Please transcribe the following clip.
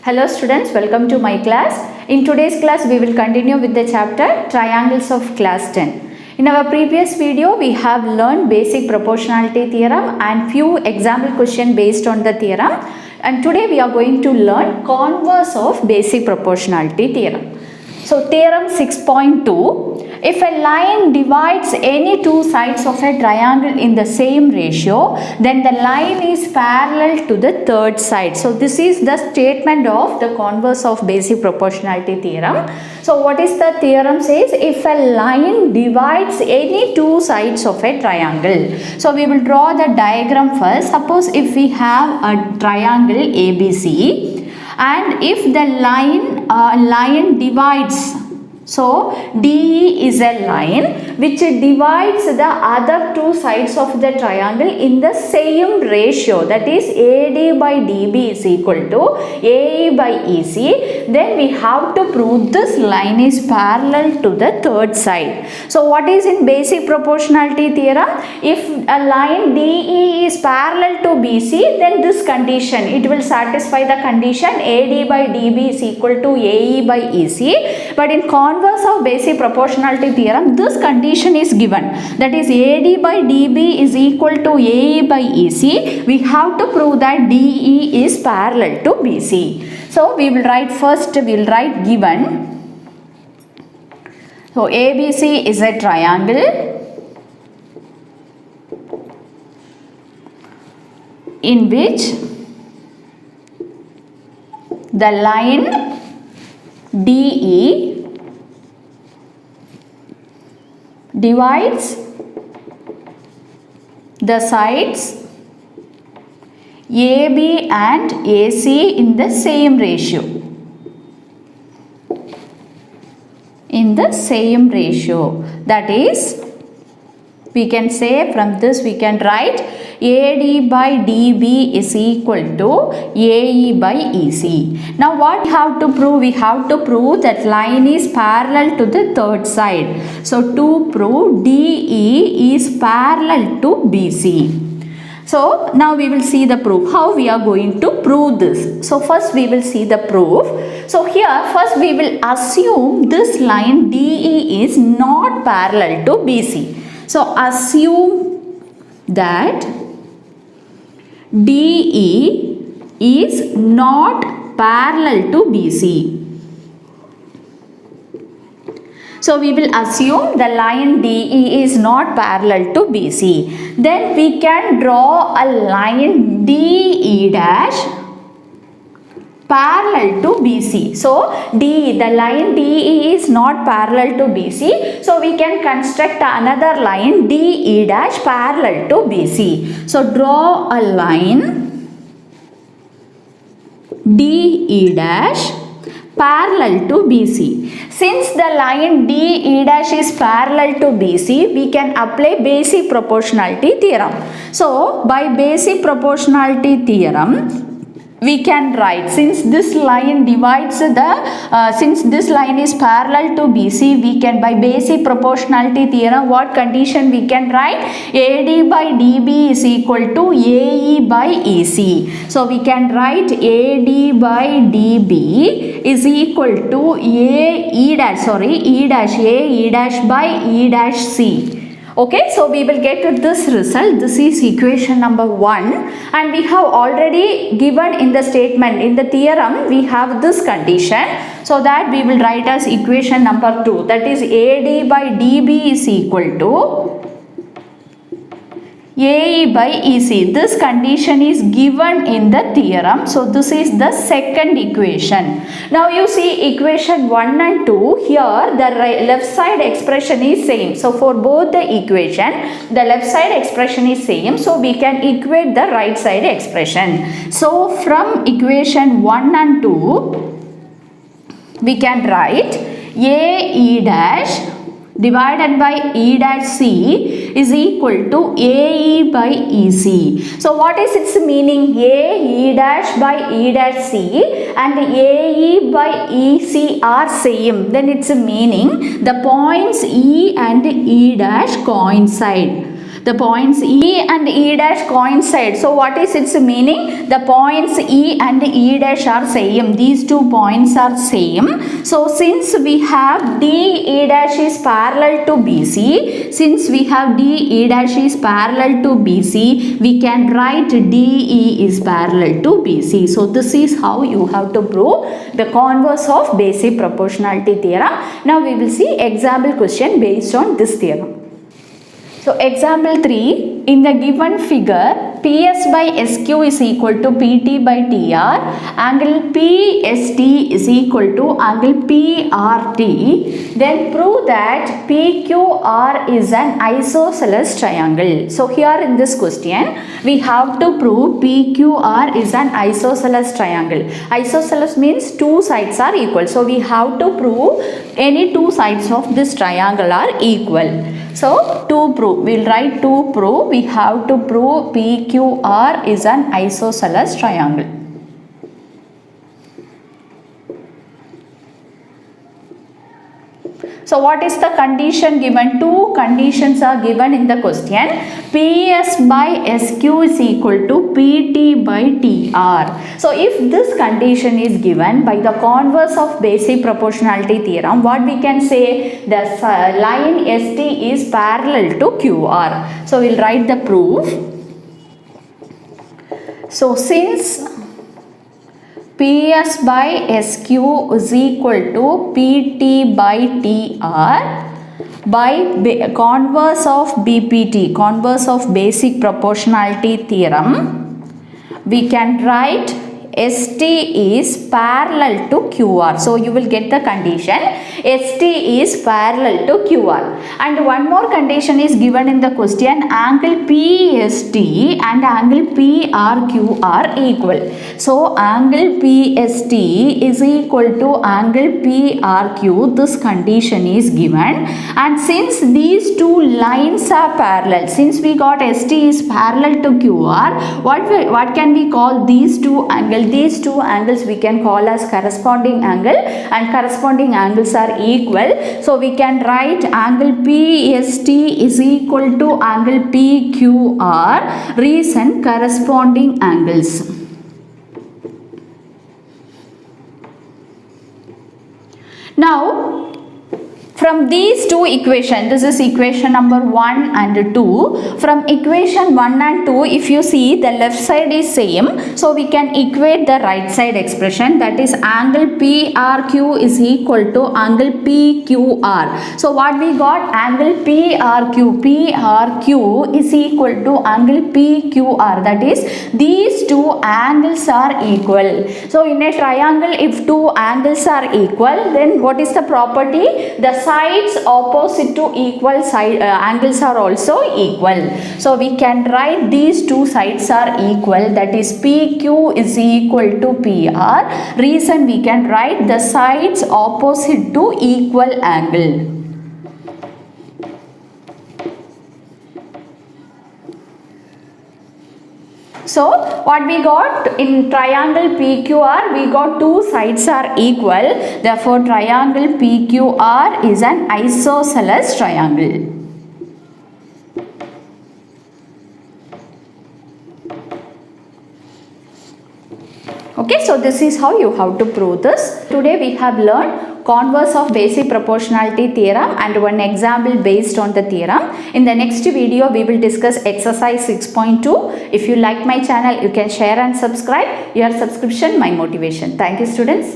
Hello students, welcome to my class. In today's class, we will continue with the chapter Triangles of class 10. In our previous video, we have learned basic proportionality theorem and few example question based on the theorem. And today we are going to learn converse of basic proportionality theorem. So theorem 6.2, if a line divides any two sides of a triangle in the same ratio, then the line is parallel to the third side. So this is the statement of the converse of basic proportionality theorem. So what is the theorem says? If a line divides any two sides of a triangle. So we will draw the diagram first. Suppose if we have a triangle ABC, and if the line divides, so DE is a line which divides the other two sides of the triangle in the same ratio, that is AD by DB is equal to AE by EC, then we have to prove this line is parallel to the third side. So what is in basic proportionality theorem? If a line DE is parallel to BC, then this condition, it will satisfy the condition AD by DB is equal to AE by EC. But in converse of basic proportionality theorem, this condition is given, that is AD by DB is equal to AE by EC. We have to prove that DE is parallel to BC. So we will write first, we will write given. So ABC is a triangle in which the line DE divides the sides AB and AC in the same ratio. That is, we can say from this we can write AD by DB is equal to AE by EC. Now what we have to prove? We have to prove that line is parallel to the third side. So to prove DE is parallel to BC. So now we will see the proof. How we are going to prove this? So first we will see the proof. So here first we will assume this line DE is not parallel to BC. So assume that DE is not parallel to BC. So we will assume the line DE is not parallel to BC. Then we can draw a line DE dash parallel to BC. So the line DE is not parallel to BC. So we can construct another line DE dash parallel to BC. So draw a line DE dash parallel to BC. Since the line DE dash is parallel to BC, we can apply basic proportionality theorem. So by basic proportionality theorem, we can write, since this line divides since this line is parallel to BC, we can, by basic proportionality theorem, what condition we can write? AD by DB is equal to AE by EC. So we can write AD by DB is equal to E dash by E dash C. Okay, so we will get to this result. This is equation number 1, and we have already given in the statement, in the theorem we have this condition, so that we will write as equation number 2, that is AD by DB is equal to AE by EC. This condition is given in the theorem. So this is the second equation. Now you see equation 1 and 2, here the left side expression is same. So for both the equation, the left side expression is same. So we can equate the right side expression. So from equation 1 and 2, we can write AE dash divided by E dash C is equal to AE by EC. So what is its meaning? AE dash by E dash C and AE by EC are same. Then its meaning the points E and E dash coincide. The points E and E dash coincide. So what is its meaning? The points E and E dash are same. These two points are same. So since we have DE dash is parallel to BC, since we have DE dash is parallel to BC, we can write DE is parallel to BC. So this is how you have to prove the converse of basic proportionality theorem. Now we will see example question based on this theorem. So example 3, in the given figure, PS by SQ is equal to PT by TR, angle PST is equal to angle PRT, then prove that PQR is an isosceles triangle. So here in this question, we have to prove PQR is an isosceles triangle. Isosceles means two sides are equal. So we have to prove any two sides of this triangle are equal. So to prove, we'll write to prove, we have to prove PQR is an isosceles triangle. So what is the condition given? Two conditions are given in the question. PS by SQ is equal to PT by TR. So if this condition is given by the converse of basic proportionality theorem, what we can say? The line ST is parallel to QR. So we'll write the proof. So since PS by SQ is equal to PT by TR by converse of BPT, converse of basic proportionality theorem, we can write ST is parallel to QR. So you will get the condition ST is parallel to QR. And one more condition is given in the question, angle PST and angle PRQ are equal. So angle PST is equal to angle PRQ. This condition is given. And since these two lines are parallel, since we got ST is parallel to QR, what can we call these two angles? These two angles we can call as corresponding angle, and corresponding angles are equal. So we can write angle PST is equal to angle PQR. Reason, corresponding angles. Now from these two equations, this is equation number 1 and 2. From equation 1 and 2, if you see, the left side is same. So we can equate the right side expression, that is angle PRQ is equal to angle PQR. So what we got? Angle PRQ. PRQ is equal to angle PQR. That is, these two angles are equal. So in a triangle, if two angles are equal, then what is the property? The sides opposite to equal side angles are also equal. So we can write these two sides are equal, that is PQ is equal to PR. Reason, we can write the sides opposite to equal angle. So what we got in triangle PQR, we got two sides are equal. Therefore triangle PQR is an isosceles triangle. Okay, so this is how you have to prove this. Today we have learned converse of basic proportionality theorem and one example based on the theorem. In the next video we will discuss exercise 6.2. If you like my channel, you can share and subscribe. Your subscription my motivation. Thank you, students.